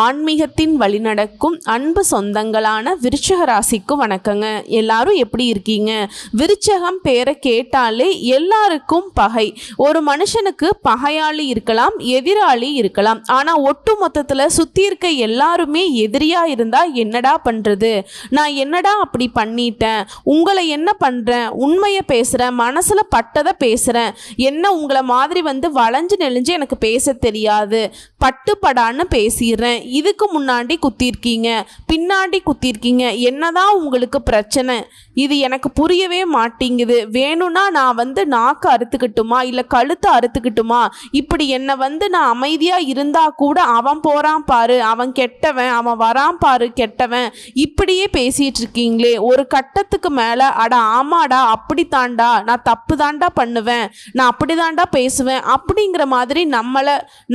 ஆன்மீகத்தின் வழிநடக்கும் அன்பு சொந்தங்களான விருச்சிக ராசிக்கு வணக்கங்க. எல்லாரும் எப்படி இருக்கீங்க? விருச்சகம் பேரை கேட்டாலே எல்லாருக்கும் பகை. ஒரு மனுஷனுக்கு பகையாளி இருக்கலாம், எதிராளி இருக்கலாம். ஆனால் ஒட்டு மொத்தத்தில் சுற்றி இருக்க எல்லாருமே எதிரியா இருந்தா என்னடா பண்ணுறது? நான் என்னடா அப்படி பண்ணிட்டேன்? உங்களை என்ன பண்ணுறேன்? உண்மையை பேசுகிறேன், மனசில் பட்டதை பேசுகிறேன். என்ன உங்களை மாதிரி வளைஞ்சு நெளிஞ்சு எனக்கு பேச தெரியாது, பட்டுப்படான்னு பேசிடுறேன். இதுக்கு முன்னாடி குத்திருக்கீங்க, பின்னாடி குத்திருக்கீங்க, என்னதான் உங்களுக்கு பிரச்சனை? இது எனக்கு புரியவே மாட்டேங்குது. வேணும்னா நான் நாக்கு அறுத்துக்கிட்டுமா, இல்லை கழுத்தை அறுத்துக்கிட்டுமா? இப்படி என்னை நான் அமைதியாக இருந்தா கூட அவன் போறான் பாரு, அவன் கெட்டவன், அவன் வரான் பாரு கெட்டவன், இப்படியே பேசிட்டு இருக்கீங்களே. ஒரு கட்டத்துக்கு மேலே அட ஆமாடா, அப்படி தாண்டா, நான் தப்பு தாண்டா பண்ணுவேன், நான் அப்படி தாண்டா பேசுவேன் அப்படிங்கிற மாதிரி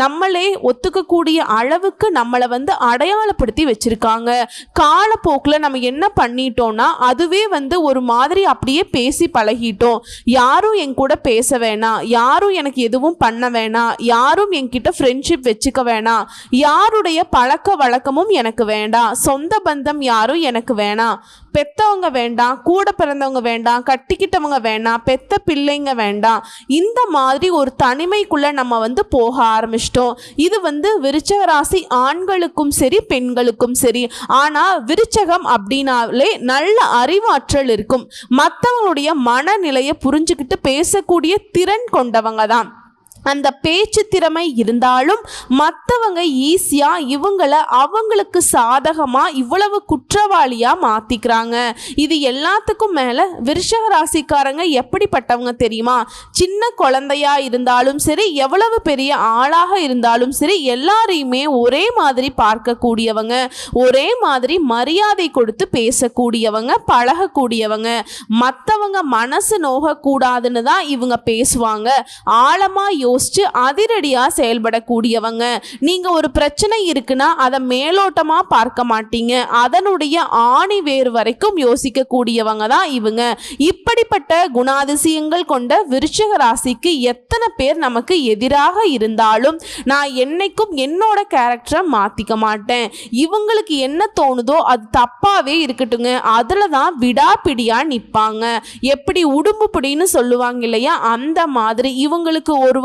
நம்மளே ஒத்துக்கக்கூடிய அளவுக்கு நம்மளை அடையாளப்படுத்தி வச்சிருக்காங்க. காலப்போக்கில் நம்ம என்ன பண்ணிட்டோம்னா அதுவே ஒரு மாதிரி அப்படியே பேசி பழகிட்டோம். யாரும் என் கூட பேச வேணாம், யாரும் எனக்கு எதுவும் பண்ண வேணாம், யாரும் என்கிட்ட ஃப்ரெண்ட்ஷிப் வச்சுக்க வேணாம், யாருடைய பழக்க வழக்கமும் எனக்கு வேண்டாம், சொந்த பந்தம் யாரும் எனக்கு வேணாம், பெத்தவங்க வேண்டாம், கூட பிறந்தவங்க வேண்டாம், கட்டிக்கிட்டவங்க வேண்டாம், பெத்த பிள்ளைங்க வேண்டாம். இந்த மாதிரி ஒரு தனிமைக்குள்ள நம்ம போக ஆரம்பிச்சிட்டோம். இது விருச்சிக ராசி ஆண்களுக்கும் சரி பெண்களுக்கும் சரி. ஆனா விருச்சகம் அப்படின்னாலே நல்ல அறிவாற்றல் இருக்கும். மற்றவங்களுடைய மனநிலையை புரிஞ்சுக்கிட்டு பேசக்கூடிய திறன் கொண்டவங்க தான். அந்த பேச்சு திறமை இருந்தாலும் மற்றவங்க ஈஸியாக இவங்களை அவங்களுக்கு சாதகமாக இவ்வளவு குற்றவாளியாக மாற்றிக்கிறாங்க. இது எல்லாத்துக்கும் மேலே விருச்சிக ராசிக்காரங்க எப்படிப்பட்டவங்க தெரியுமா? சின்ன குழந்தையா இருந்தாலும் சரி, எவ்வளவு பெரிய ஆளாக இருந்தாலும் சரி, எல்லாரையுமே ஒரே மாதிரி பார்க்கக்கூடியவங்க, ஒரே மாதிரி மரியாதை கொடுத்து பேசக்கூடியவங்க, பழகக்கூடியவங்க. மற்றவங்க மனசு நோகக்கூடாதுன்னு தான் இவங்க பேசுவாங்க. ஆழமாக யோசிச்சு அதிரடியா செயல்படக்கூடியவங்க. நீங்க ஒரு பிரச்சனை இருக்குன்னா அதை மேலோட்டமா பார்க்க மாட்டீங்க, அதனுடைய ஆணி வேறு வரைக்கும் யோசிக்க கூடியவங்க தான் இவங்க. இப்படிப்பட்ட குணாதிசயங்கள் கொண்ட விருச்சிக ராசிக்கு எத்தனை பேர் நமக்கு எதிராக இருந்தாலும் நான் என்னைக்கும் என்னோட கேரக்டரை மாத்திக்க மாட்டேன். இவங்களுக்கு என்ன தோணுதோ அது தப்பாவே இருக்கட்டுங்க, அதுல தான் விடாப்பிடியா நிற்பாங்க. எப்படி உடும்பு பிடின்னு சொல்லுவாங்க இல்லையா, அந்த மாதிரி இவங்களுக்கு ஒரு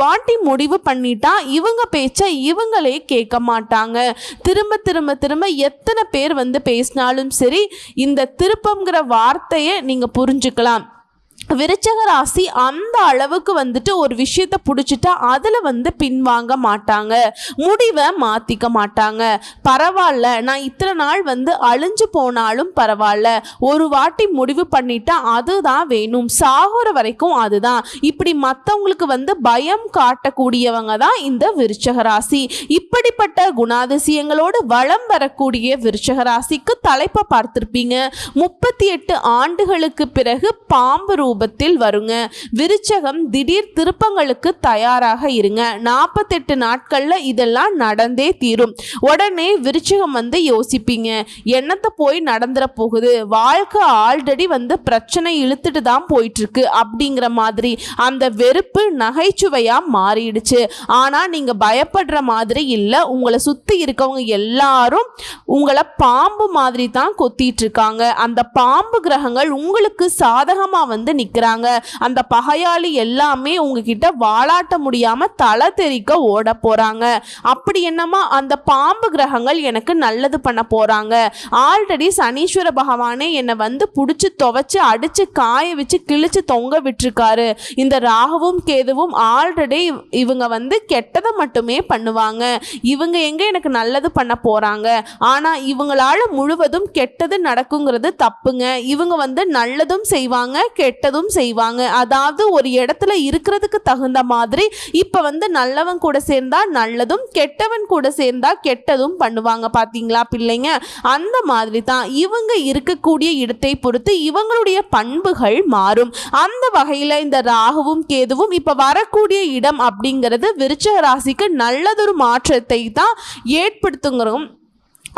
முடிவு பண்ணிட்டா இவங்க பேச்ச இவங்களே கேட்க மாட்டாங்க. திரும்ப திரும்ப திரும்ப எத்தனை பேர் பேசினாலும் சரி, இந்த திருப்பம்ங்கிற வார்த்தையை நீங்க புரிஞ்சுக்கலாம். விருச்சிக ராசி அந்த அளவுக்கு ஒரு விஷயத்தை பிடிச்சிட்டா அதில் பின்வாங்க மாட்டாங்க, முடிவை மாற்றிக்க மாட்டாங்க. பரவாயில்ல, நான் இத்தனை நாள் அழிஞ்சு போனாலும் பரவாயில்ல, ஒரு வாட்டி முடிவு பண்ணிட்டா அதுதான் வேணும், சாகுற வரைக்கும் அதுதான். இப்படி மற்றவங்களுக்கு பயம் காட்டக்கூடியவங்க தான் இந்த விருச்சிக ராசி. இப்படிப்பட்ட குணாதிசயங்களோடு வளம் வரக்கூடிய விருச்சிக ராசிக்கு தலைப்பை பார்த்திருப்பீங்க. 38 ஆண்டுகளுக்கு பிறகு பாம்பு ரூபத்தில் வருங்க. விருச்சகம் திடீர் திருப்பங்களுக்கு தயாராக இருங்க. 48 நாட்கள்ல இதெல்லாம் நடந்தே தீரும். உடனே விருச்சகம் யோசிப்பீங்க, என்னத்தை போய் நடந்துற போகுது, வாழ்க்கை ஆல்ரெடி பிரச்சனை இழுத்துட்டு தான் போயிட்டு இருக்கு அப்படிங்கிற மாதிரி அந்த வெறுப்பு நகைச்சுவையா மாறிடுச்சு. ஆனா நீங்க பயப்படுற மாதிரி இல்ல, உங்களை சுத்தி இருக்கவங்க எல்லாரும் உங்களை பாம்பு மாதிரி தான் கொத்திட்டு இருக்காங்க. அந்த பாம்பு கிரகங்கள் உங்களுக்கு சாதகமா நிக்கிறாங்க. அந்த பகையாளி எல்லாமே உங்ககிட்ட வாலாட்ட முடியாம தலை தெறிக்க ஓட போறாங்க. அப்படி என்னமா அந்த பாம்பு கிரகங்கள் எனக்கு நல்லது பண்ண போறாங்க. ஆல்ரெடி சனீஸ்வர பகவானே என்னை புடிச்சு துவைச்சு அடிச்சு காய வச்சு கிழிச்சு தொங்க விட்டுருக்காரு. இந்த ராகுவும் கேதுவும் ஆல்ரெடி இவங்க கெட்டதை மட்டுமே பண்ணுவாங்க. இவங்க எங்க எனக்கு நல்லது பண்ண போறாங்க? ஆனா இவங்களால முழுவதும் கெட்டது நடக்குங்கிறது தப்புங்க. இவங்க நல்லதும் செய்வாங்க, கெட்டதும் செய்வாங்க. அதாவது ஒரு இடத்துல இருக்கிறதுக்கு தகுந்த மாதிரி இப்ப நல்லவன் கூட சேர்ந்தா நல்லதும், கெட்டவன் கூட சேர்ந்தா கெட்டதும் பண்ணுவாங்க. பாத்தீங்களா பிள்ளைங்க? அந்த மாதிரி தான் இவங்க இருக்கக்கூடிய இடத்தை பொறுத்து இவங்களுடைய பண்புகள் மாறும். அந்த வகையில இந்த ராகுவும் கேதுவும் இப்ப வரக்கூடிய இடம் அப்படிங்கிறது விருச்சிக ராசிக்கு நல்லதொரு மாற்றத்தை தான் ஏற்படுத்துங்கிறோம்.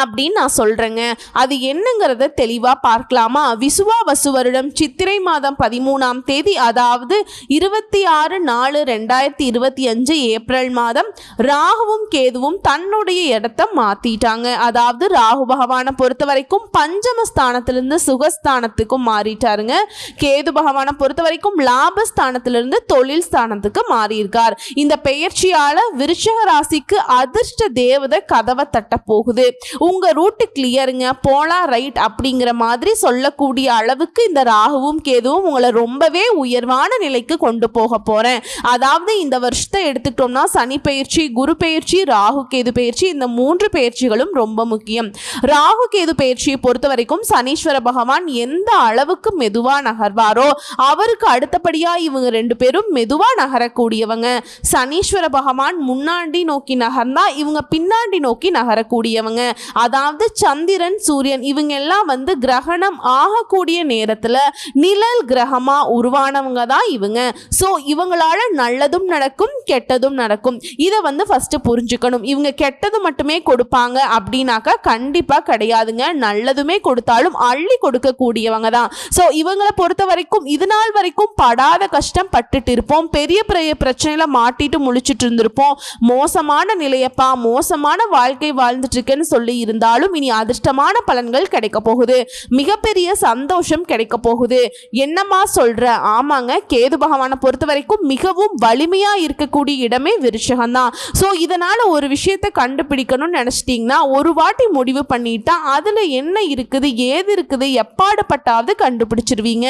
அப்படின்னு நான் சொல்கிறேங்க. அது என்னங்கிறத தெளிவாக பார்க்கலாமா? விசுவாவசு வருடம் சித்திரை மாதம் 13ஆம் தேதி, அதாவது 26/4/2025 ஏப்ரல் மாதம் ராகுவும் கேதுவும் தன்னுடைய இடத்த மாற்றிட்டாங்க. அதாவது ராகு பகவானை பொறுத்த வரைக்கும் பஞ்சமஸ்தானத்திலிருந்து சுகஸ்தானத்துக்கும் மாறிட்டாருங்க. கேது பகவானை பொறுத்த வரைக்கும் லாபஸ்தானத்திலிருந்து தொழில் ஸ்தானத்துக்கு மாறியிருக்கார். இந்த பெயர்ச்சியால் விருச்சிக ராசிக்கு அதிர்ஷ்ட தேவதை கதவை தட்ட போகுது. உங்க ரூட் கிளியருங்க, போலாம் ரைட் அப்படிங்கிற மாதிரி சொல்லக்கூடிய அளவுக்கு இந்த ராகுவும் கேதுவும் உங்களை ரொம்பவே உயர்வான நிலைக்கு கொண்டு போக போறேன். அதாவது இந்த வருஷத்தை எடுத்துட்டோம்னா சனி பெயர்ச்சி, குரு பெயர்ச்சி, ராகு கேது பெயர்ச்சி, இந்த 3 பெயர்ச்சிகளும் ரொம்ப முக்கியம். ராகு கேது பெயர்ச்சியை பொறுத்த வரைக்கும் சனீஸ்வர பகவான் எந்த அளவுக்கு மெதுவா நகர்வாரோ அவருக்கு அடுத்தபடியா இவங்க 2 பேரும் மெதுவா நகரக்கூடியவங்க. சனீஸ்வர பகவான் முன்னாடி நோக்கி நகர்ந்தா இவங்க பின்னாடி நோக்கி நகரக்கூடியவங்க. அதாவது சந்திரன், சூரியன் இவங்க எல்லாம் வந்து கிரகணம் ஆகக்கூடிய நேரத்துல நிழல் கிரகமா உருவானவங்க தான் இவங்க. ஸோ இவங்களால நல்லதும் நடக்கும், கெட்டதும் நடக்கும். இதை வந்து ஃபர்ஸ்ட் புரிஞ்சுக்கணும். இவங்க கெட்டது மட்டுமே கொடுப்பாங்க அப்படின்னாக்கா கண்டிப்பா கிடையாதுங்க. நல்லதுமே கொடுத்தாலும் அள்ளி கொடுக்கக்கூடியவங்க தான். ஸோ இவங்களை பொறுத்த வரைக்கும் இது நாள் வரைக்கும் படாத கஷ்டம் பட்டுட்டு இருப்போம். பெரிய பெரிய பிரச்சனையில மாட்டிட்டு முழிச்சிட்டு இருந்திருப்போம். மோசமான நிலையப்பா, மோசமான வாழ்க்கை வாழ்ந்துட்டு இருக்கேன்னு சொல்லி இருந்தாலும் இனி அதிர்ஷ்டமான பலன்கள் கிடைக்க போகுது. மிகப்பெரிய சந்தோஷம் கிடைக்க போகுது. என்னமா சொல்ற? ஆமாங்க, கேது பகவானை பொறுத்த வரைக்கும் மிகவும் வலிமையா இருக்கக்கூடிய இடமே விருச்சிகம் தான். ஸோ இதனால ஒரு விஷயத்தை கண்டுபிடிக்கணும்னு நினைச்சிட்டீங்கன்னா ஒரு வாட்டி முடிவு பண்ணிட்டா அதுல என்ன இருக்குது, ஏது இருக்குது, எப்பாடுபட்டாவது கண்டுபிடிச்சிருவீங்க.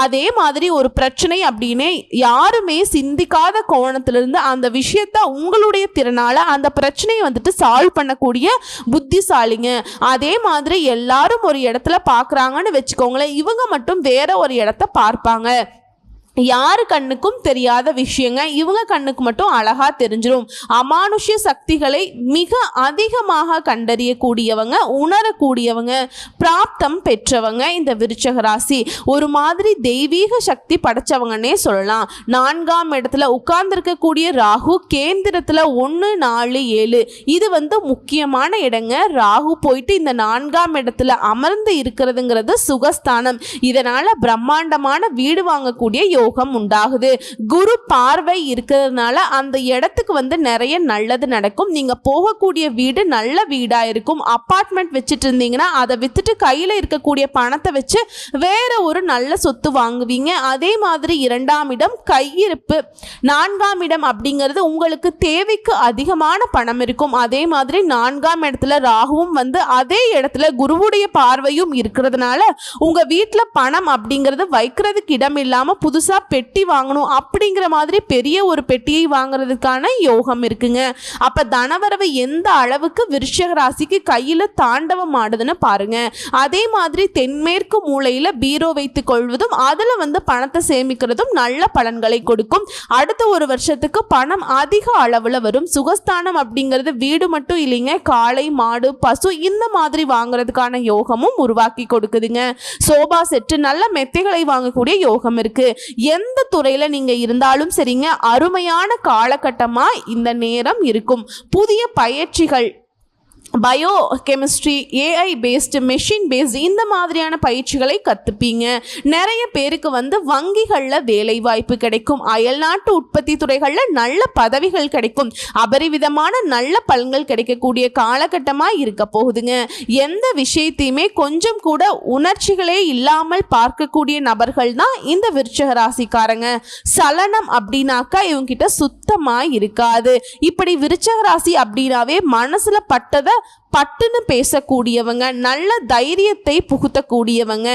அதே மாதிரி ஒரு பிரச்சனை அப்படின்னு யாருமே சிந்திக்காத கோணத்திலிருந்து அந்த விஷயத்த உங்களுடைய திறனால அந்த பிரச்சனையை வந்துட்டு சால்வ் பண்ணக்கூடிய புத்திசாலிங்க. அதே மாதிரி எல்லாரும் ஒரு இடத்துல பார்க்குறாங்கன்னு வச்சுக்கோங்களேன், இவங்க மட்டும் வேற ஒரு இடத்த பார்ப்பாங்க. யாரு கண்ணுக்கும் தெரியாத விஷயங்க இவங்க கண்ணுக்கு மட்டும் அழகா தெரிஞ்சிடும். அமானுஷ்ய சக்திகளை மிக அதிகமாக கண்டறியக்கூடியவங்க, உணரக்கூடியவங்க, பிராப்தம் பெற்றவங்க இந்த விருச்சிக ராசி. ஒரு மாதிரி தெய்வீக சக்தி படைச்சவங்கன்னே சொல்லலாம். 4ஆம் இடத்துல உட்கார்ந்துருக்கக்கூடிய ராகு கேந்திரத்தில் 1, 4, 7 இது வந்து முக்கியமான இடங்க. ராகு போயிட்டு இந்த 4ஆம் இடத்துல அமர்ந்து இருக்கிறதுங்கிறது சுகஸ்தானம். இதனால பிரம்மாண்டமான வீடு வாங்கக்கூடிய யோகம் உண்டாகுது. குரு பார்வை இருக்கிறதுனால அந்த இடத்துக்கு வந்து நிறைய நல்லது நடக்கும். நீங்க போகக்கூடிய வீடு நல்ல வீடா இருக்கும். அபார்ட்மெண்ட் வச்சுட்டு இருந்தீங்கன்னா அதை வித்துட்டு கையில இருக்கக்கூடிய பணத்தை வச்சு வேற ஒரு நல்ல சொத்து வாங்குவீங்க. அதே மாதிரி 2ஆம் இடம் கையிருப்பு, 4ஆம் இடம் அப்படிங்கிறது உங்களுக்கு தேவைக்கு அதிகமான பணம் இருக்கும். அதே மாதிரி 4ஆம் இடத்துல ராகுவும் வந்து அதே இடத்துல குருவுடைய பார்வையும் இருக்கிறதுனால உங்க வீட்டுல பணம் அப்படிங்கிறது வைக்கிறதுக்கு இடம் இல்லாம புதுசா பெட்டி வாங்கணும் அப்படிங்கிற மாதிரி பெரிய ஒரு பெட்டியை வாங்குறதுக்கான யோகம் இருக்குங்க. அப்ப தனவரவு எந்த அளவுக்கு விருச்சிக ராசிக்கு கையில தாண்டவம் ஆடுதுன்னு பாருங்க. அதே மாதிரி தென்மேற்கு மூலையில பீரோ வைத்துக் கொள்வதும் அதுல வந்து பணத்தை சேமிக்கிறதும் நல்ல பலன்களை கொடுக்கும். அடுத்த ஒரு வருஷத்துக்கு பணம் அதிக அளவுல வரும். சுகஸ்தானம் அப்படிங்கிறது வீடு மட்டும் இல்லைங்க, காளை, மாடு, பசு இந்த மாதிரி வாங்குறதுக்கான யோகமும் உருவாக்கி கொடுக்குதுங்க. சோபா செட்டு, நல்ல மெத்தைகளை வாங்கக்கூடிய யோகம் இருக்கு. எந்த துறையில நீங்க இருந்தாலும் சரிங்க, அருமையான காலகட்டமா இந்த நேரம் இருக்கும். புதிய பயிற்சிகள், bio chemistry, AI based, machine based இந்த மாதிரியான பயிற்சிகளை கற்றுப்பீங்க. நிறைய பேருக்கு வந்து வங்கிகளில் வேலை வாய்ப்பு கிடைக்கும். அயல்நாட்டு உற்பத்தி துறைகளில் நல்ல பதவிகள் கிடைக்கும். அபரிவிதமான நல்ல பலன்கள் கிடைக்கக்கூடிய காலகட்டமாக இருக்க போகுதுங்க. எந்த விஷயத்தையுமே கொஞ்சம் கூட உணர்ச்சிகளே இல்லாமல் பார்க்கக்கூடிய நபர்கள் தான் இந்த விருச்சிக ராசிக்காரங்க. சலனம் அப்படின்னாக்கா இவங்க கிட்ட சுத்தமாக இருக்காது. இப்படி விருச்சிக ராசி அப்படின்னாவே மனசுல பட்டதை பட்டுன்னு பேசக்கூடியவங்க, நல்ல தைரியத்தை புகுத்தக்கூடியவங்க,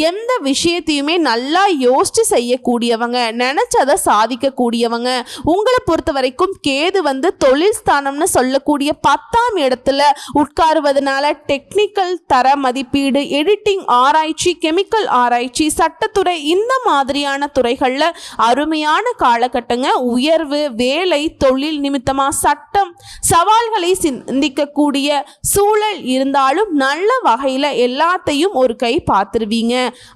எந்த விஷயத்தையுமே நல்லா யோசிச்சு செய்யக்கூடியவங்க, நினைச்சதை சாதிக்கக்கூடியவங்க. உங்களை பொறுத்த வரைக்கும் கேது வந்து தொழில் ஸ்தானம்னு சொல்லக்கூடிய 10ஆம் இடத்துல உட்காருவதனால டெக்னிக்கல் தர மதிப்பீடு, எடிட்டிங் ஆராய்ச்சி, கெமிக்கல் ஆராய்ச்சி, சட்டத்துறை இந்த மாதிரியான துறைகளில் அருமையான காலகட்டங்க. உயர்வு, வேலை, தொழில் நிமித்தமாக சட்டம், சவால்களை சிந்திக்கக்கூடிய சூழல் இருந்தாலும் நல்ல வகையில் எல்லாத்தையும் ஒரு கை பார்த்துருவீங்க.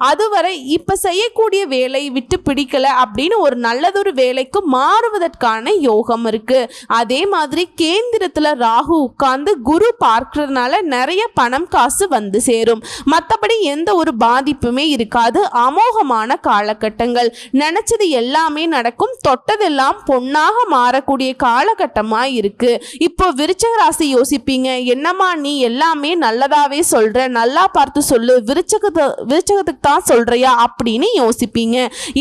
அதுவரை இப்போ செய்யக்கூடிய வேலையை விட்டு பிடிக்கல அப்படின்னு ஒரு நல்லதொரு வேலைக்கு மாறுவதற்கான யோகம் இருக்கு. அதே மாதிரி கேந்திரத்தில் ராகு உட்கார்ந்து குரு பார்க்கறதுனால நிறைய பணம் காசு வந்து சேரும். மற்றபடி எந்த ஒரு பாதிப்புமே இருக்காது. அமோகமான காலகட்டங்கள், நினைச்சது எல்லாமே நடக்கும், தொட்டதெல்லாம் பொன்னாக மாறக்கூடிய காலகட்டமாக இருக்கு. இப்போ விருச்சிக ராசி யோசிப்பீங்க, என்னம்மா நீ எல்லாமே நல்லதாவே சொல்ற, நல்லா பார்த்து சொல்லு, விருச்சகத்துக்கு தான் சொல்றியா அப்படின்னு யோசிப்பீங்க.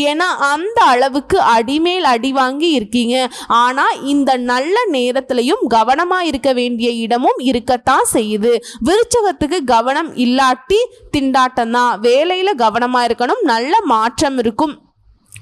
ஏன்னா அந்த அளவுக்கு அடிமேல் அடி வாங்கி இருக்கீங்க. ஆனா இந்த நல்ல நேரத்திலையும் கவனமா இருக்க வேண்டிய இடமும் இருக்கத்தான் செய்யுது. விருச்சகத்துக்கு கவனம் இல்லாட்டி திண்டாட்டம் தான். வேலையில கவனமா இருக்கணும், நல்ல மாற்றம் இருக்கும்.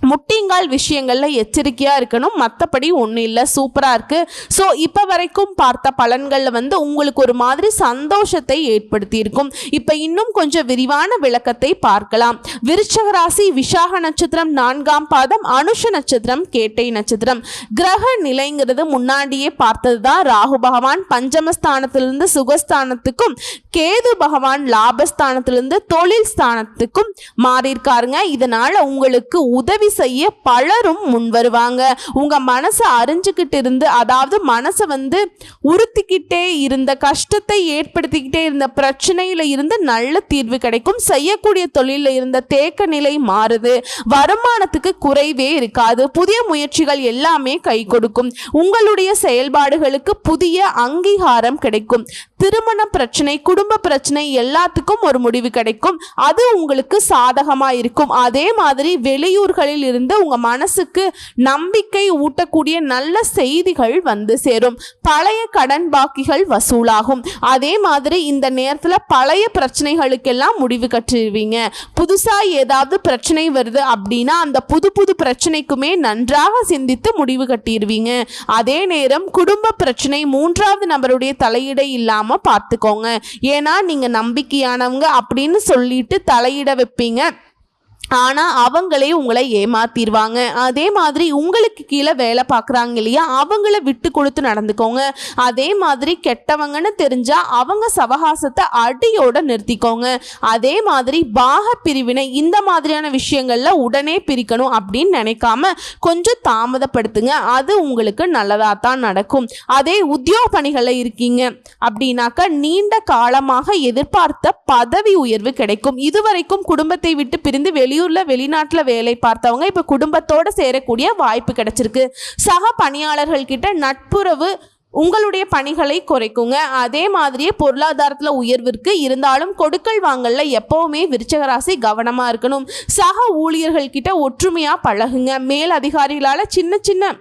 முட்டிங்கால் விஷயங்களில் எச்சரிக்கையாக இருக்கணும். மற்றபடி ஒன்றும் இல்லை, சூப்பராக இருக்குது. ஸோ இப்போ வரைக்கும் பார்த்த பலன்களில் உங்களுக்கு ஒரு மாதிரி சந்தோஷத்தை ஏற்படுத்தி இருக்கும். இப்போ இன்னும் கொஞ்சம் விரிவான விளக்கத்தை பார்க்கலாம். விருச்சிக ராசி விசாக நட்சத்திரம் 4ஆம் பாதம், அனுஷ நட்சத்திரம், கேட்டை நட்சத்திரம். கிரக நிலைங்கிறது முன்னாடியே பார்த்தது தான். ராகு பகவான் பஞ்சமஸ்தானத்திலிருந்து சுகஸ்தானத்துக்கும், கேது பகவான் லாபஸ்தானத்திலிருந்து தொழில் ஸ்தானத்துக்கும் மாறியிருக்காருங்க. இதனால் உங்களுக்கு உதவி செய்ய பலரும் முன் வருவாங்க. உங்க மனசை அறிஞ்சுக்கிட்டு இருந்து, அதாவது மனசை உறுத்திக்கிட்டே இருந்த, கஷ்டத்தை ஏற்படுத்திக்கிட்டே இருந்த பிரச்சனையில இருந்து நல்ல தீர்வு கிடைக்கும். செய்யக்கூடிய தொழில இருந்த தேக்க நிலை மாறுது. வருமானத்துக்கு குறைவே இருக்காது. புதிய முயற்சிகள் எல்லாமே கை கொடுக்கும். உங்களுடைய செயல்பாடுகளுக்கு புதிய அங்கீகாரம் கிடைக்கும். திருமண பிரச்சனை, குடும்ப பிரச்சனை எல்லாத்துக்கும் ஒரு முடிவு கிடைக்கும். அது உங்களுக்கு சாதகமா இருக்கும். அதே மாதிரி வெளியூர்களில் இருந்து உங்க மனசுக்கு நம்பிக்கை ஊட்டக்கூடிய நல்ல செய்திகள் வந்து சேரும். பழைய கடன் பாக்கிகள் வசூலாகும். அதே மாதிரி இந்த நேரத்தில் பழைய பிரச்சனைகளுக்கெல்லாம் முடிவு கட்டிடுவீங்க. புதுசா ஏதாவது பிரச்சனை வருது அப்படின்னா அந்த புது பிரச்சனைக்குமே நன்றாக சிந்தித்து முடிவு கட்டிடுவீங்க. அதே நேரம் குடும்ப பிரச்சனை 3வது நபருடைய தலையீடை இல்லாம பார்த்துக்கோங்க. ஏன்னா நீங்க நம்பிக்கையானவங்க அப்படின்னு சொல்லிட்டு தலையிட வைப்பீங்க. ஆனால் அவங்களே உங்களை ஏமாத்திடுவாங்க. அதே மாதிரி உங்களுக்கு கீழே வேலை பார்க்குறாங்க இல்லையா, அவங்கள விட்டு கொடுத்து நடந்துக்கோங்க. அதே மாதிரி கெட்டவங்கன்னு தெரிஞ்சால் அவங்க சவகாசத்தை அடியோட நிறுத்திக்கோங்க. அதே மாதிரி பாக பிரிவினை இந்த மாதிரியான விஷயங்களில் உடனே பிரிக்கணும் அப்படின்னு நினைக்காம கொஞ்சம் தாமதப்படுத்துங்க. அது உங்களுக்கு நல்லதாக தான் நடக்கும். அதே உத்தியோக பணிகளில் இருக்கீங்க அப்படின்னாக்கா நீண்ட காலமாக எதிர்பார்த்த பதவி உயர்வு கிடைக்கும். இதுவரைக்கும் குடும்பத்தை விட்டு பிரிந்து வெளிநாட்டில் வேலை பார்த்தவங்க இப்ப குடும்பத்தோட சேரக்கூடிய வாய்ப்பு கிடைச்சிருக்கு. சக பணியாளர்கள் கிட்ட நட்புறவு உங்களுடைய பணிகளை குறைக்குங்க. அதே மாதிரியே பொருளாதாரத்தில் உயர்விற்கு இருந்தாலும் கொடுக்கல் வாங்கல்ல எப்பவுமே விருச்சிக ராசி கவனமா இருக்கணும். சக ஊழியர்கள் கிட்ட ஒற்றுமையா பழகுங்க. மேல் அதிகாரிகளால சின்ன சின்ன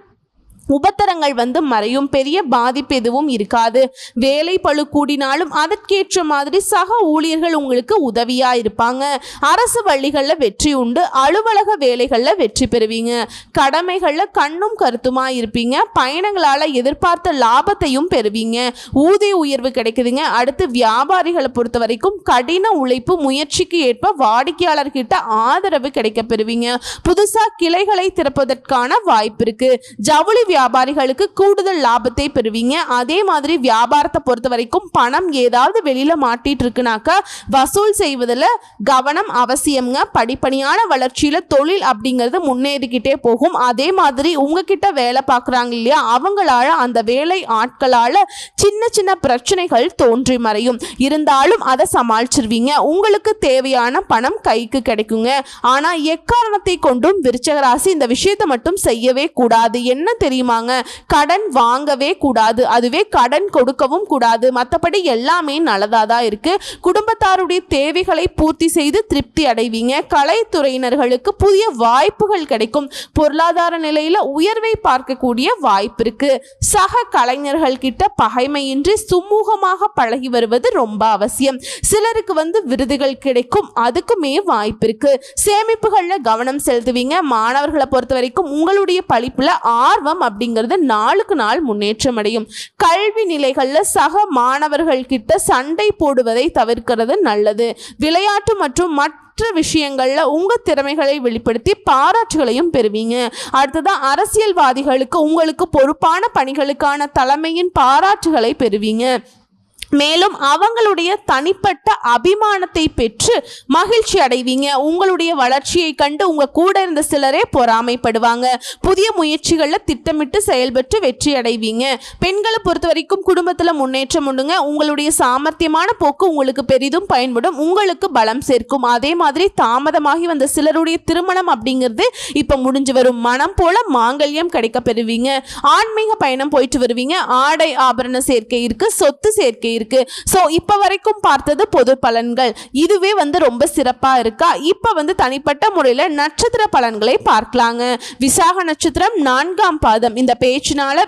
உபத்தரங்கள் மறையும். பெரிய பாதிப்பு எதுவும் இருக்காது. வேலை பளு கூடினாலும் அதற்கேற்ற மாதிரி சக ஊழியர்கள் உங்களுக்கு உதவியா இருப்பாங்க. அரசு வழிகளில் வெற்றி உண்டு. அலுவலக வேலைகளில் வெற்றி பெறுவீங்க. கடமைகளில் கண்ணும் கருத்துமா இருப்பீங்க. பயணங்களால் எதிர்பார்த்த லாபத்தையும் பெறுவீங்க. ஊதிய உயர்வு கிடைக்குதுங்க. அடுத்து வியாபாரிகளை பொறுத்த வரைக்கும் கடின உழைப்பு, முயற்சிக்கு ஏற்ப வாடிக்கையாளர்கிட்ட ஆதரவு கிடைக்க பெறுவீங்க. புதுசா கிளைகளை திறப்பதற்கான வாய்ப்பு இருக்கு. ஜவுளி வியாபாரிகளுக்கு கூடுதல் லாபத்தை பெறுவீங்க. அதே மாதிரி வியாபாரத்தை பொறுத்த வரைக்கும் பணம் ஏதாவது வெளியில மாட்டிட்டு இருக்குனாக்கா வசூல் செய்வதில் கவனம் அவசியம்ங்க. படிப்படியான வளர்ச்சியில தொழில் அப்படிங்கிறது முன்னேறிக்கிட்டே போகும். அதே மாதிரி உங்ககிட்ட வேலை பார்க்குறாங்க இல்லையா, அவங்களால அந்த வேலை ஆட்களால சின்ன சின்ன பிரச்சனைகள் தோன்றி மறையும். இருந்தாலும் அதை சமாளிச்சிருவீங்க. உங்களுக்கு தேவையான பணம் கைக்கு கிடைக்குங்க. ஆனா எக்காரணத்தை கொண்டும் விருச்சிக ராசி இந்த விஷயத்தை மட்டும் செய்யவே கூடாது. என்ன தெரியுமாங்க, கடன் வாங்கவே கூடாது. அதுவே கடன் கொடுக்கவும் கூடாது. மற்றபடி எல்லாமே நல்லதாதான் இருக்கு. குடும்பத்தாருடைய தேவைகளை பூர்த்தி செய்து திருப்தி அடைவீங்க. கலைத்துறையினர்களுக்கு புதிய வாய்ப்புகள் கிடைக்கும். பொருளாதார நிலையில உயர்வை பார்க்கக்கூடிய வாய்ப்பு இருக்கு. சக கலைஞர்கள் கிட்ட பகைமையின்றி சுமூகமாக பழகி வருவது ரொம்ப அவசியம். சிலருக்கு விருதுகள் கிடைக்கும். அதுக்குமே வாய்ப்பு இருக்கு. சேமிப்புகள்ல கவனம் செலுத்துவீங்க. மாணவர்களை பொறுத்த வரைக்கும் உங்களுடைய படிப்புல ஆர்வம் அப்படிங்கிறது நாளுக்கு நாள் முன்னேற்றம் அடையும். கல்வி நிலைகள்ல சக மாணவர்கள் கிட்ட சண்டை போடுவதை தவிர்க்கிறது நல்லது. விளையாட்டு மற்றும் மற்ற விஷயங்கள்ல உங்க திறமைகளை வெளிப்படுத்தி பாராட்டுகளையும் பெறுவீங்க. அடுத்ததான் அரசியல்வாதிகளுக்கு உங்களுக்கு பொறுப்பான பணிகளுக்கான தலைமையின் பாராட்டுகளை பெறுவீங்க. மேலும் அவங்களுடைய தனிப்பட்ட அபிமானத்தை பெற்று மகிழ்ச்சி அடைவீங்க. உங்களுடைய வளர்ச்சியை கண்டு உங்க கூட இருந்த சிலரே பொறாமைப்படுவாங்க. புதிய முயற்சிகளில் திட்டமிட்டு செயல்பட்டு வெற்றி அடைவீங்க. பெண்களை பொறுத்த வரைக்கும் குடும்பத்தில் முன்னேற்றம் உண்டுங்க. உங்களுடைய சாமர்த்தியமான போக்கு உங்களுக்கு பெரிதும் பயன்படும், உங்களுக்கு பலம் சேர்க்கும். அதே மாதிரி தாமதமாகி வந்த சிலருடைய திருமணம் அப்படிங்கிறது இப்போ முடிஞ்சு வரும். மனம் போல மாங்கல்யம் கிடைக்க பெறுவீங்க. ஆன்மீக பயணம் போயிட்டு வருவீங்க. ஆடை ஆபரண சேர்க்கை இருக்கு, சொத்து சேர்க்கை இருக்கு. சோ இப்ப வரைக்கும் பார்த்தது பொது பலன்கள். இதுவே ரொம்ப சிறப்பா இருக்கா? இப்ப தனிப்பட்ட முறையில் நட்சத்திர பலன்களை பார்க்கலாங்க. விசாக நட்சத்திரம் 4ஆம் பாதம். இந்த பேச்சினால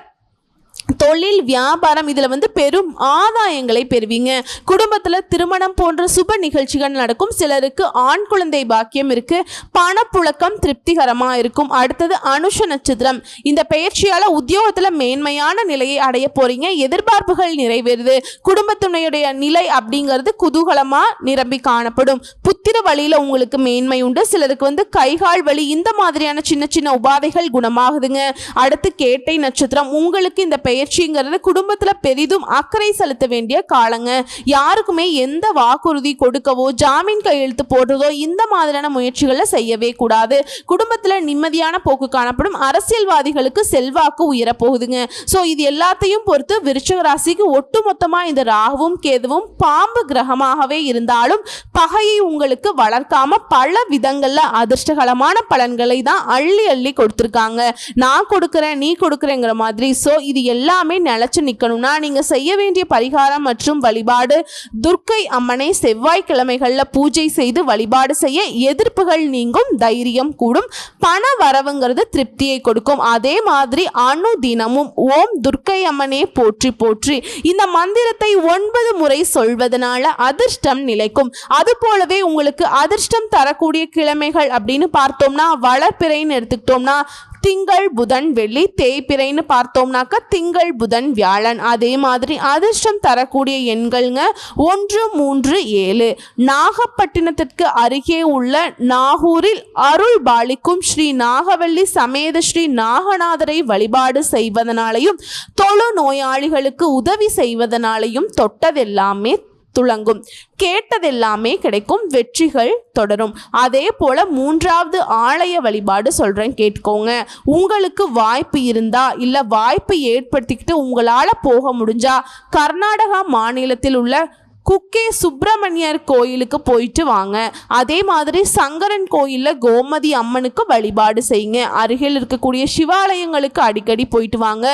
தொழில் வியாபாரம் இதில் பெரும் ஆதாயங்களை பெறுவீங்க. குடும்பத்தில் திருமணம் போன்ற சுப நிகழ்ச்சிகள் நடக்கும். சிலருக்கு ஆண் குழந்தை பாக்கியம் இருக்கு. பணப்புழக்கம் திருப்திகரமாக இருக்கும். அடுத்தது அனுஷ நட்சத்திரம். இந்த பயிற்சியால் உத்தியோகத்தில் மேன்மையான நிலையை அடைய போறீங்க. எதிர்பார்ப்புகள் நிறைவேறுது. குடும்பத்தினுடைய நிலை அப்படிங்கிறது குதூகலமாக நிரம்பி காணப்படும். புத்திர வழியில் உங்களுக்கு மேன்மை உண்டு. சிலருக்கு கைகால் வலி இந்த மாதிரியான சின்ன சின்ன உபாதைகள் குணமாகுதுங்க. அடுத்து கேட்டை நட்சத்திரம். உங்களுக்கு இந்த பயிற்சிங்கிறது குடும்பத்துல பெரிதும் அக்கறை செலுத்த வேண்டிய காலங்க. யாருக்குமே எந்த வாக்குறுதி கொடுக்கவோ ஜாமீன் கையெழுத்து போடுறதோ இந்த மாதிரியான முயற்சிகளை செய்யவே கூடாது. குடும்பத்துல நிம்மதியான போக்கு காணப்படும். அரசியல்வாதிகளுக்கு செல்வாக்கு உயர போகுதுங்க. ஸோ இது எல்லாத்தையும் பொறுத்து விருச்சிக ராசிக்கு ஒட்டுமொத்தமா இந்த ராகுவும் கேதுவும் பாம்பு கிரகமாகவே இருந்தாலும் பகையை உங்களுக்கு வளர்க்காம பல விதங்கள்ல அதிர்ஷ்டகரமான பலன்களை தான் அள்ளி அள்ளி கொடுத்துருக்காங்க. நான் கொடுக்குறேன் நீ கொடுக்குறேங்கிற மாதிரி. ஸோ இது எல்லாமே நிலைச்சு நிற்கணும்னா நீங்க செய்ய வேண்டிய பரிகாரம் மற்றும் வழிபாடு, துர்க்கை அம்மனை செவ்வாய்க்கிழமைகள்ல பூஜை செய்து வழிபாடு செய்ய எதிர்ப்புகள் நீங்கும், தைரியம் கூடும், பண வரவுங்கிறது திருப்தியை கொடுக்கும். அதே மாதிரி அனுதினமும் ஓம் துர்க்கை அம்மனே போற்றி போற்றி இந்த மந்திரத்தை 9 முறை சொல்வதனால அதிர்ஷ்டம் நிலைக்கும். அது போலவே உங்களுக்கு அதிர்ஷ்டம் தரக்கூடிய கிழமைகள் அப்படின்னு பார்த்தோம்னா வளர்பிறைன்னு எடுத்துக்கிட்டோம்னா திங்கள் புதன் வெள்ளி, தேய்பிறைன்னு பார்த்தோம்னாக்க திங்கள் புதன் வியாழன். அதே மாதிரி அதிர்ஷ்டம் தரக்கூடிய எண்கள்ங்க 1 3 7. நாகப்பட்டினத்திற்கு அருகே உள்ள நாகூரில் அருள் பாலிக்கும் ஸ்ரீ நாகவல்லி சமேத ஸ்ரீ நாகநாதரை வழிபாடு செய்வதனாலையும் தொழு நோயாளிகளுக்கு உதவி செய்வதனாலையும் தொட்டதெல்லாமே துளங்கும், கேட்டதெல்லாமே கிடைக்கும், வெற்றிகள் தொடரும். அதே போல 3வது ஆலய வழிபாடு சொல்றேன் கேட்டுக்கோங்க. உங்களுக்கு வாய்ப்பு இருந்தா இல்ல வாய்ப்பு ஏற்படுத்திக்கிட்டு உங்களால போக முடிஞ்சா கர்நாடகா மாநிலத்தில் உள்ள குக்கே சுப்பிரமணியர் கோயிலுக்கு போயிட்டு வாங்க. அதே மாதிரி சங்கரன் கோயிலில் கோமதி அம்மனுக்கு வழிபாடு செய்யுங்க. அருகில் இருக்கக்கூடிய சிவாலயங்களுக்கு அடிக்கடி போயிட்டு வாங்க.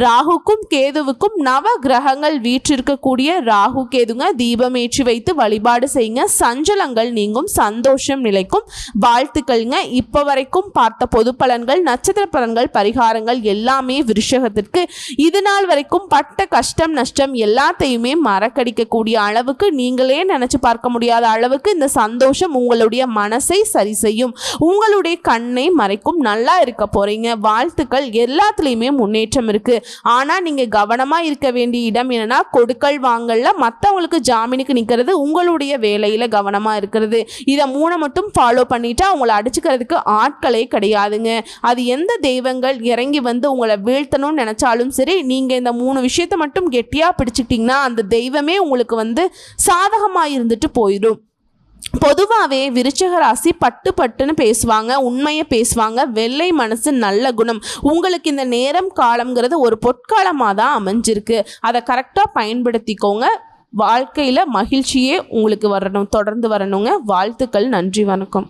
ராகுக்கும் கேதுவுக்கும் நவ கிரகங்கள் வீற்றிருக்கக்கூடிய ராகு கேதுங்க தீபம் ஏற்றி வைத்து வழிபாடு செய்யுங்க. சஞ்சலங்கள் நீங்கும், சந்தோஷம் நிலைக்கும். வாழ்த்துக்கள்ங்க. இப்போ வரைக்கும் பார்த்த பொது பலன்கள், நட்சத்திர பலன்கள், பரிகாரங்கள் எல்லாமே விருஷகத்திற்கு இது நாள் வரைக்கும் பட்ட கஷ்டம் நஷ்டம் எல்லாத்தையுமே மறக்கடிக்கக்கூடிய அளவுக்கு நீங்களே நினைச்சு பார்க்க முடியாத அளவுக்கு இந்த சந்தோஷம் உங்களுடைய மனசை சரி செய்யும், உங்களுடைய கண்ணை மறைக்கும். நல்லா இருக்க போறீங்க. வாழ்த்துக்கள். எல்லாத்துலயுமே முன்னேற்றம் இருக்கு. ஆனா நீங்க கவனமா இருக்க வேண்டிய இடம் என்னன்னா கொடுக்கல் வாங்கல்ல மற்றவங்களுக்கு ஜாமீனுக்கு நிக்கிறது, உங்களுடைய வேலையில கவனமா இருக்கிறது. இதை 3 மட்டும் ஃபாலோ பண்ணிட்டா உங்களை அடிச்சுக்கிறதுக்கு ஆட்களே கிடையாதுங்க. அது எந்த தெய்வங்கள் இறங்கி உங்களை வீழ்த்தணும்னு நினைச்சாலும் சரி, நீங்க இந்த 3 விஷயத்தை மட்டும் கெட்டியா பிடிச்சிட்டீங்கன்னா அந்த தெய்வமே உங்களுக்கு சாதகமாக இருந்துட்டு போயிடும். பொதுவாகவே விருச்சிக ராசி பட்டுன்னு பேசுவாங்க, உண்மையை பேசுவாங்க, வெள்ளை மனசு, நல்ல குணம். உங்களுக்கு இந்த நேரம் காலம்ங்கிறது ஒரு பொற்காலமாக தான் அமைஞ்சிருக்கு. அதை கரெக்டாக பயன்படுத்திக்கோங்க. வாழ்க்கையில் மகிழ்ச்சியே உங்களுக்கு வரணும், தொடர்ந்து வரணுங்க. வாழ்த்துக்கள். நன்றி, வணக்கம்.